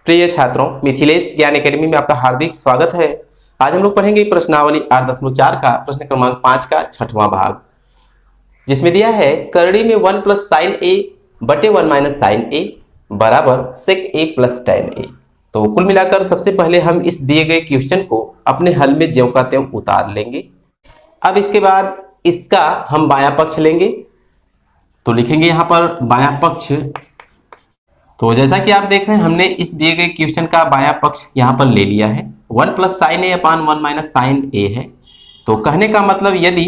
प्रिय छात्रों, मिथिलेश ज्ञान एकेडमी में आपका हार्दिक स्वागत है। आज हम लोग पढ़ेंगे प्रश्नावली 8.4 का प्रश्न क्रमांक 5 का छठवां भाग, जिसमें दिया है करड़ी में 1 प्लस साइन ए बटे 1 माइनस साइन ए बराबर सेक ए प्लस टेन ए। तो कुल मिलाकर सबसे पहले हम इस दिए गए क्वेश्चन को अपने हल में ज्यों का त्यों उतार लेंगे। अब इसके बाद इसका हम बायां पक्ष लेंगे, तो लिखेंगे यहाँ पर बायां पक्ष। तो जैसा कि आप देख रहे हैं, हमने इस दिए गए क्वेश्चन का बायां पक्ष यहाँ पर ले लिया है। 1 प्लस साइन ए अपान 1 माइनस साइन ए है। तो कहने का मतलब यदि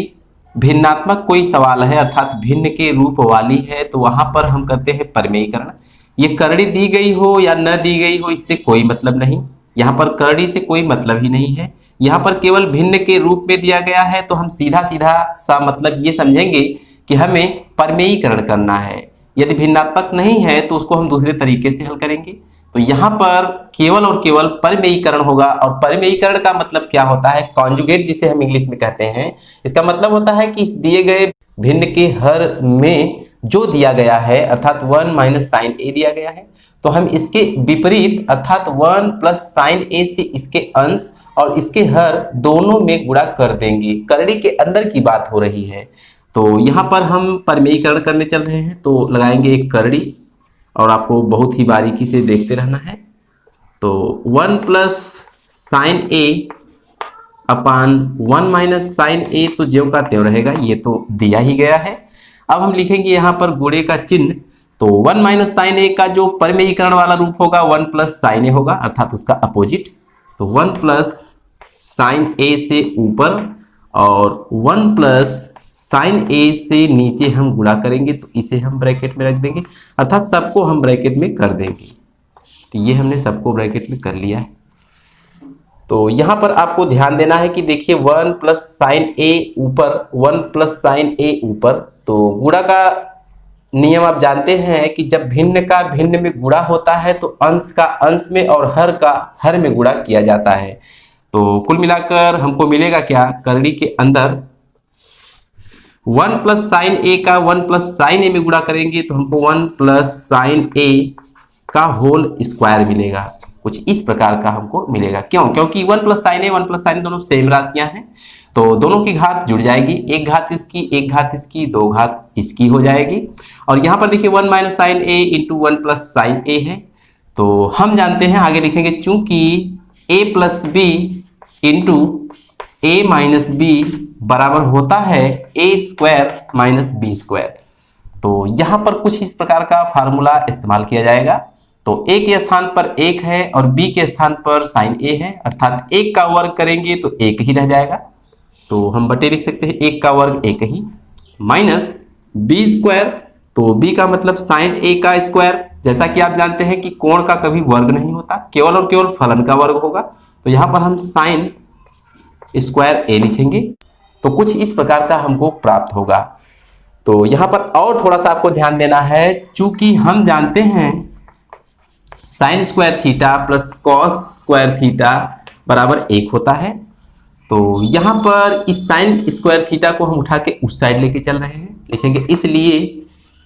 भिन्नात्मक कोई सवाल है अर्थात भिन्न के रूप वाली है तो वहां पर हम करते हैं परमेयीकरण। ये करड़ी दी गई हो या न दी गई हो इससे कोई मतलब नहीं, यहाँ पर करड़ी से कोई मतलब ही नहीं है। यहाँ पर केवल भिन्न के रूप में दिया गया है तो हम सीधा सीधा सा मतलब ये समझेंगे कि हमें परमेयीकरण करना है। यदि भिन्नात्मक नहीं है तो उसको हम दूसरे तरीके से हल करेंगे। तो यहाँ पर केवल और केवल परमेयीकरण होगा। और परमेयीकरण का मतलब क्या होता है? कॉन्जुगेट जिसे हम इंग्लिश में कहते हैं। इसका मतलब होता है कि इस दिए गए भिन्न के हर में जो दिया गया है अर्थात 1 माइनस साइन ए दिया गया है तो हम इसके विपरीत अर्थात 1 प्लस साइन ए से इसके अंश और इसके हर दोनों में गुणा कर देंगे। करड़ी के अंदर की बात हो रही है। तो यहाँ पर हम परमेयीकरण करने चल रहे हैं, तो लगाएंगे एक करड़ी और आपको बहुत ही बारीकी से देखते रहना है। तो 1 प्लस साइन ए अपान 1 माइनस साइन ए तो ज्यों का त्यों रहेगा, ये तो दिया ही गया है। अब हम लिखेंगे यहाँ पर गुणे का चिन्ह। तो 1 माइनस साइन ए का जो परमेयीकरण वाला रूप होगा 1 प्लस साइन ए होगा अर्थात उसका अपोजिट। तो 1 प्लस साइन ए से ऊपर और 1 प्लस साइन ए से नीचे हम गुणा करेंगे तो इसे हम ब्रैकेट में रख देंगे अर्थात सबको हम ब्रैकेट में कर देंगे। तो ये हमने सबको ब्रैकेट में कर लिया है। तो यहाँ पर आपको ध्यान देना है कि देखिए 1 प्लस साइन ए ऊपर 1 प्लस साइन ए ऊपर, तो गुणा का नियम आप जानते हैं कि जब भिन्न का भिन्न में गुणा होता है तो अंश का अंश में और हर का हर में गुणा किया जाता है। तो कुल मिलाकर हमको मिलेगा क्या? करड़ी के अंदर 1 प्लस साइन ए का 1 प्लस साइन ए में गुणा करेंगे तो हमको 1 प्लस साइन ए का होल स्क्वायर मिलेगा। कुछ इस प्रकार का हमको मिलेगा। क्यों? क्योंकि 1 प्लस साइन ए 1 प्लस साइन दोनों सेम राशियां हैं, तो दोनों की घात जुड़ जाएगी। एक घात इसकी, एक घात इसकी, दो घात इसकी हो जाएगी। और यहाँ पर देखिए 1 माइनस साइन ए इंटू 1 प्लस साइन ए है। तो हम जानते हैं, आगे लिखेंगे, चूंकि ए प्लस बी इंटू ए माइनस बी बराबर होता है ए स्क्वायर माइनस बी स्क्वायर। तो यहाँ पर कुछ इस प्रकार का फार्मूला इस्तेमाल किया जाएगा। तो ए के स्थान पर 1 है और बी के स्थान पर साइन ए है अर्थात 1 का वर्ग करेंगे तो 1 ही रह जाएगा। तो हम बटे लिख सकते हैं 1 का वर्ग 1 ही माइनस बी स्क्वायर। तो बी का मतलब साइन ए का स्क्वायर। जैसा कि आप जानते हैं कि कोण का कभी वर्ग नहीं होता, केवल और केवल फलन का वर्ग होगा। तो यहाँ पर हम साइन स्क्वायर ए लिखेंगे तो कुछ इस प्रकार का हमको प्राप्त होगा। तो यहाँ पर और थोड़ा सा आपको ध्यान देना है, चूंकि हम जानते हैं sine square theta plus cos square theta बराबर 1 होता है। तो यहाँ पर इस साइन स्क्वायर थीटा को हम उठा के उस साइड लेके चल रहे हैं, लिखेंगे इसलिए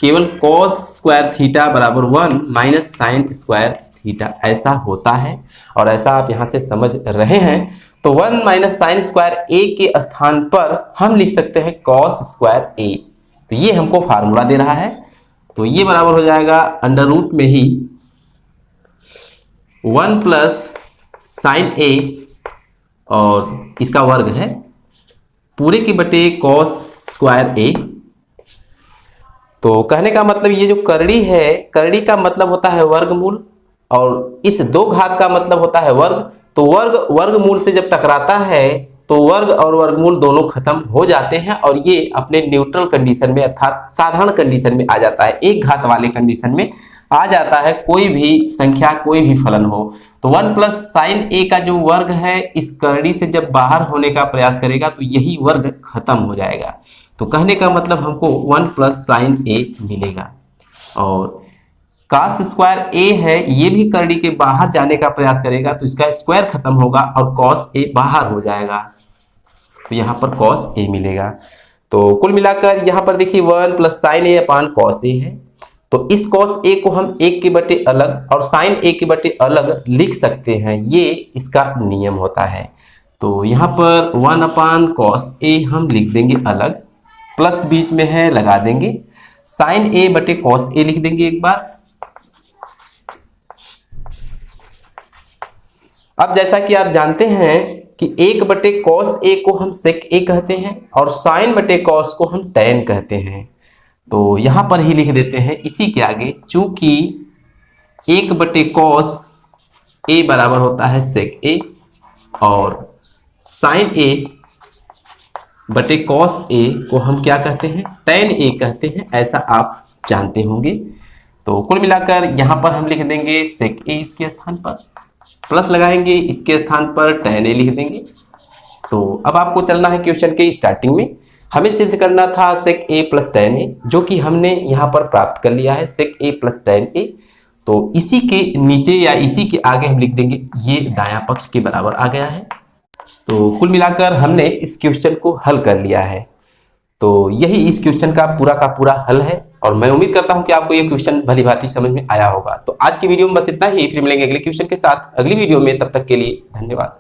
केवल कॉस स्क्वायर थीटा बराबर 1 माइनस साइन स्क्वायर थीटा ऐसा होता है। और ऐसा आप यहाँ से समझ रहे हैं। तो 1 माइनस साइन स्क्वायर ए के स्थान पर हम लिख सकते हैं कॉस स्क्वायर ए। तो ये हमको फार्मूला दे रहा है। तो ये बराबर हो जाएगा अंडर रूट में ही 1 प्लस साइन ए और इसका वर्ग है पूरे के बटे कॉस स्क्वायर ए। तो कहने का मतलब ये जो करड़ी है, करड़ी का मतलब होता है वर्गमूल और इस दो घात का मतलब होता है वर्ग। तो वर्ग वर्गमूल से जब टकराता है तो वर्ग और वर्गमूल दोनों खत्म हो जाते हैं और ये अपने न्यूट्रल कंडीशन में अर्थात साधारण कंडीशन में आ जाता है, एक घात वाले कंडीशन में आ जाता है। कोई भी संख्या कोई भी फलन हो तो 1 प्लस साइन ए का जो वर्ग है इस करड़ी से जब बाहर होने का प्रयास करेगा तो यही वर्ग खत्म हो जाएगा। तो कहने का मतलब हमको 1 प्लस साइन ए मिलेगा। और कॉस स्क्वायर ए है, ये भी करड़ी के बाहर जाने का प्रयास करेगा तो इसका स्क्वायर खत्म होगा और कॉस ए बाहर हो जाएगा। तो यहाँ पर कॉस ए मिलेगा। तो कुल मिलाकर यहाँ पर देखिए 1 plus sign A upon cos A है। तो इस cos a को हम 1 के बटे अलग और sin a के बटे अलग लिख सकते हैं, ये इसका नियम होता है। तो यहाँ पर 1/cos a हम लिख देंगे अलग, प्लस बीच में है लगा देंगे, sin a बटे cos a लिख देंगे एक बार। अब जैसा कि आप जानते हैं कि 1 बटे cos a को हम sec a कहते हैं और sin बटे cos को हम tan कहते हैं। तो यहां पर ही लिख देते हैं इसी के आगे, चूंकि 1 बटे cos a बराबर होता है sec a और sin a बटे cos a को हम क्या कहते हैं, tan a कहते हैं, ऐसा आप जानते होंगे। तो कुल मिलाकर यहां पर हम लिख देंगे sec a इसके स्थान पर, प्लस लगाएंगे, इसके स्थान पर tan a लिख देंगे। तो अब आपको चलना है क्वेश्चन के स्टार्टिंग में, हमें सिद्ध करना था sec a plus tan a, जो कि हमने यहाँ पर प्राप्त कर लिया है sec a plus tan a। तो इसी के नीचे या इसी के आगे हम लिख देंगे ये दायां पक्ष के बराबर आ गया है। तो कुल मिलाकर हमने इस क्वेश्चन को हल कर लिया है। तो यही इस क्वेश्चन का पूरा हल है और मैं उम्मीद करता हूं कि आपको ये क्वेश्चन भली भांति समझ में आया होगा। तो आज की वीडियो में बस इतना ही, फिर मिलेंगे अगले क्वेश्चन के साथ अगली वीडियो में। तब तक के लिए धन्यवाद।